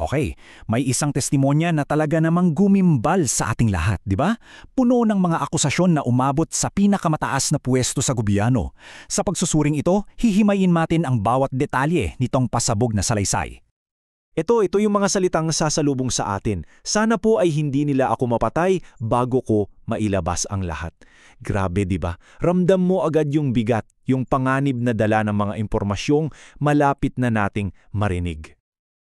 Okay, may isang testimonya na talaga namang gumimbal sa ating lahat, di ba? Puno ng mga akusasyon na umabot sa pinakamataas na puwesto sa gobyerno. Sa pagsusuring ito, hihimayin natin ang bawat detalye nitong pasabog na salaysay. Ito yung mga salitang sasalubong sa atin. Sana po ay hindi nila ako mapatay bago ko mailabas ang lahat. Grabe, di ba? Ramdam mo agad yung bigat, yung panganib na dala ng mga impormasyong malapit na nating marinig.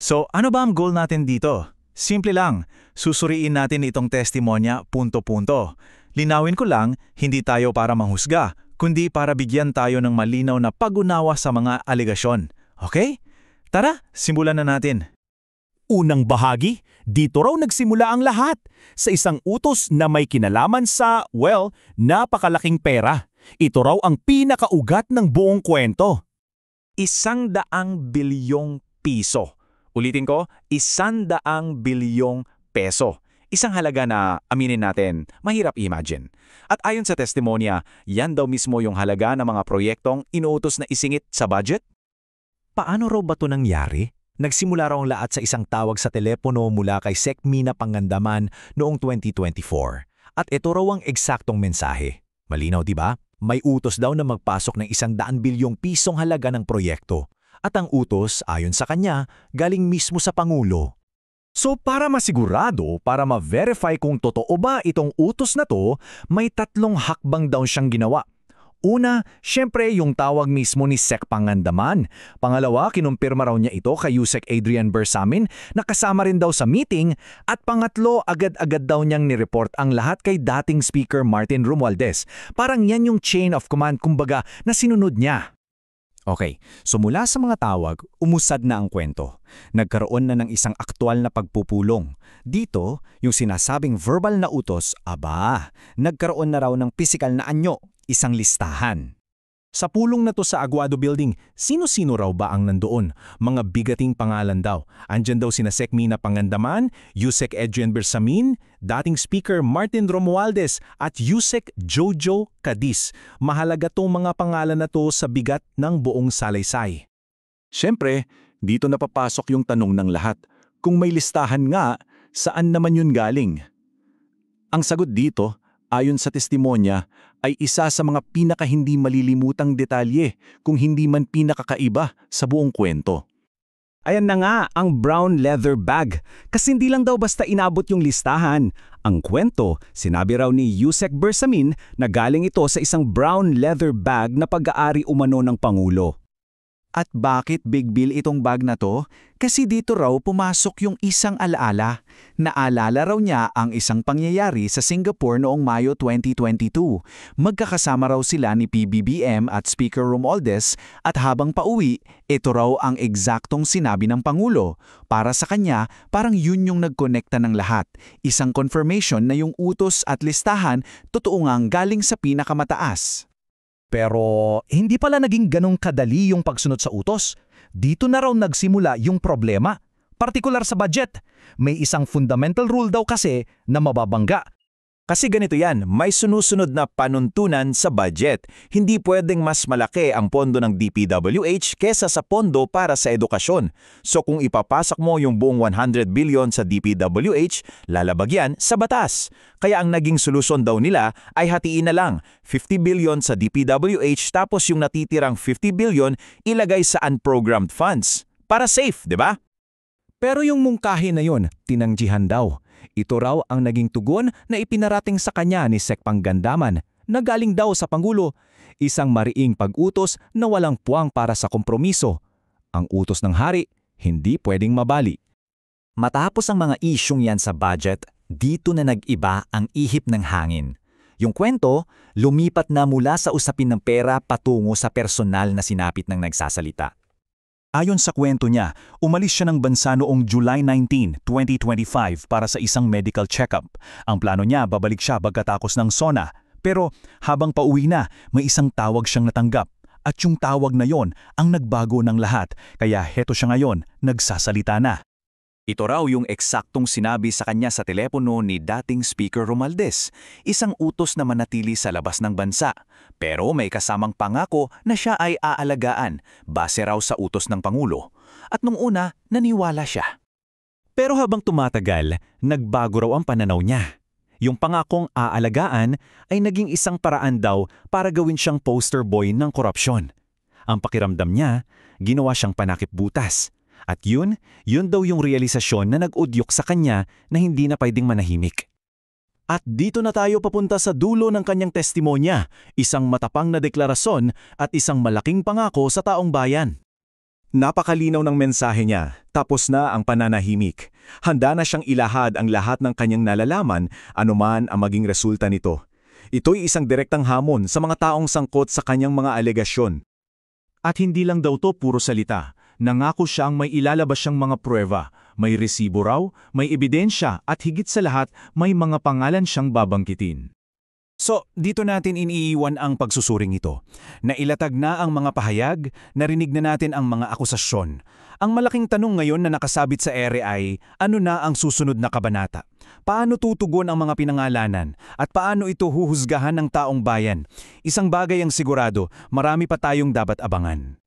So ano ba ang goal natin dito? Simple lang, susuriin natin itong testimonya punto-punto. Linawin ko lang, hindi tayo para manghusga, kundi para bigyan tayo ng malinaw na pag-unawa sa mga alegasyon. Okay? Tara, simulan na natin. Unang bahagi, dito raw nagsimula ang lahat sa isang utos na may kinalaman sa, napakalaking pera. Ito raw ang pinakaugat ng buong kwento. 100 bilyong piso. Ulitin ko, 100 bilyong peso. Isang halaga na, aminin natin, mahirap i-imagine. At ayon sa testimonya, yan daw mismo yung halaga ng mga proyektong inuutos na isingit sa budget? Paano raw ba ito nangyari? Nagsimula raw ang lahat sa isang tawag sa telepono mula kay Sec Mina Pangandaman noong 2024. At ito raw ang eksaktong mensahe. Malinaw, di ba? May utos daw na magpasok ng 100 bilyong pisong halaga ng proyekto. At ang utos, ayon sa kanya, galing mismo sa Pangulo. So para masigurado, para ma-verify kung totoo ba itong utos na to, may 3 hakbang daw siyang ginawa. Una, syempre yung tawag mismo ni Sec Pangandaman. Pangalawa, kinumpirma raw niya ito kay Yusek Adrian Bersamin na kasama rin daw sa meeting. At pangatlo, agad-agad daw niyang nireport ang lahat kay dating Speaker Martin Romualdez. Parang yan yung chain of command kumbaga na sinunod niya. Okay, so mula sa mga tawag, umusad na ang kwento. Nagkaroon na ng isang aktwal na pagpupulong. Dito, yung sinasabing verbal na utos, nagkaroon na raw ng pisikal na anyo, isang listahan. Sa pulong na to sa Aguado Building, sino-sino raw ba ang nandoon? Mga bigating pangalan daw. Andyan daw sina Sec Mina Pangandaman, Yusek Adrian Bersamin, dating Speaker Martin Romualdez at Yusek Jojo Cadiz. Mahalaga tong mga pangalan na to sa bigat ng buong salaysay. Siyempre, dito napapasok yung tanong ng lahat. Kung may listahan nga, saan naman yun galing? Ang sagot dito, ayon sa testimonya, ay isa sa mga pinaka-hindi malilimutang detalye kung hindi man pinakakaiba sa buong kwento. Ayan na nga ang brown leather bag. Kasi hindi lang daw basta inabot yung listahan. Ang kwento, sinabi raw ni Yusek Bersamin na galing ito sa isang brown leather bag na pag-aari umano ng Pangulo. At bakit big deal itong bag na to? Kasi dito raw pumasok yung isang alaala. Naalala raw niya ang isang pangyayari sa Singapore noong Mayo 2022. Magkakasama raw sila ni PBBM at Speaker Romualdez at habang pauwi, ito raw ang eksaktong sinabi ng Pangulo. Para sa kanya, parang yun yung nagkonekta ng lahat. Isang confirmation na yung utos at listahan totoo ngang galing sa pinakamataas. Pero hindi pala naging ganong kadali yung pagsunod sa utos. Dito na raw nagsimula yung problema. Partikular sa budget. May isang fundamental rule daw kasi na mababangga. Kasi ganito yan, may sunusunod na panuntunan sa budget. Hindi pwedeng mas malaki ang pondo ng DPWH kesa sa pondo para sa edukasyon. So kung ipapasok mo yung buong 100 billion sa DPWH, lalabag yan sa batas. Kaya ang naging solusyon daw nila ay hatiin na lang 50 billion sa DPWH tapos yung natitirang 50 billion ilagay sa unprogrammed funds. Para safe, di ba? Pero yung mungkahi na yun, tinanggihan daw. Ito raw ang naging tugon na ipinarating sa kanya ni Sec Pangandaman na galing daw sa Pangulo. Isang mariing pag-utos na walang puwang para sa kompromiso. Ang utos ng hari, hindi pwedeng mabali. Matapos ang mga isyung yan sa budget, dito na nag-iba ang ihip ng hangin. Yung kwento, lumipat na mula sa usapin ng pera patungo sa personal na sinapit ng nagsasalita. Ayon sa kwento niya, umalis siya ng bansa noong July 19, 2025 para sa isang medical check-up. Ang plano niya, babalik siya pagkatapos ng SONA. Pero habang pauwi na, may isang tawag siyang natanggap. At yung tawag na yon ang nagbago ng lahat. Kaya heto siya ngayon, nagsasalita na. Ito raw yung eksaktong sinabi sa kanya sa telepono ni dating Speaker Romualdez, isang utos na manatili sa labas ng bansa. Pero may kasamang pangako na siya ay aalagaan, base raw sa utos ng Pangulo. At nung una, naniwala siya. Pero habang tumatagal, nagbago raw ang pananaw niya. Yung pangakong aalagaan ay naging isang paraan daw para gawin siyang poster boy ng korupsyon. Ang pakiramdam niya, ginawa siyang panakip-butas. At yun daw yung realisasyon na nag-udyok sa kanya na hindi na pwedeng manahimik. At dito na tayo papunta sa dulo ng kanyang testimonya, isang matapang na deklarasyon at isang malaking pangako sa taong bayan. Napakalinaw ng mensahe niya, tapos na ang pananahimik. Handa na siyang ilahad ang lahat ng kanyang nalalaman, anuman ang maging resulta nito. Ito'y isang direktang hamon sa mga taong sangkot sa kanyang mga alegasyon. At hindi lang daw to puro salita. Nangako siyang may ilalabas siyang mga pruweba, may resibo raw, may ebidensya at higit sa lahat may mga pangalan siyang babanggitin. So, dito natin iniiwan ang pagsusuring ito. Nailatag na ang mga pahayag, narinig na natin ang mga akusasyon. Ang malaking tanong ngayon na nakasabit sa ere ay, ano na ang susunod na kabanata? Paano tutugon ang mga pinangalanan? At paano ito huhusgahan ng taong bayan? Isang bagay ang sigurado, marami pa tayong dapat abangan.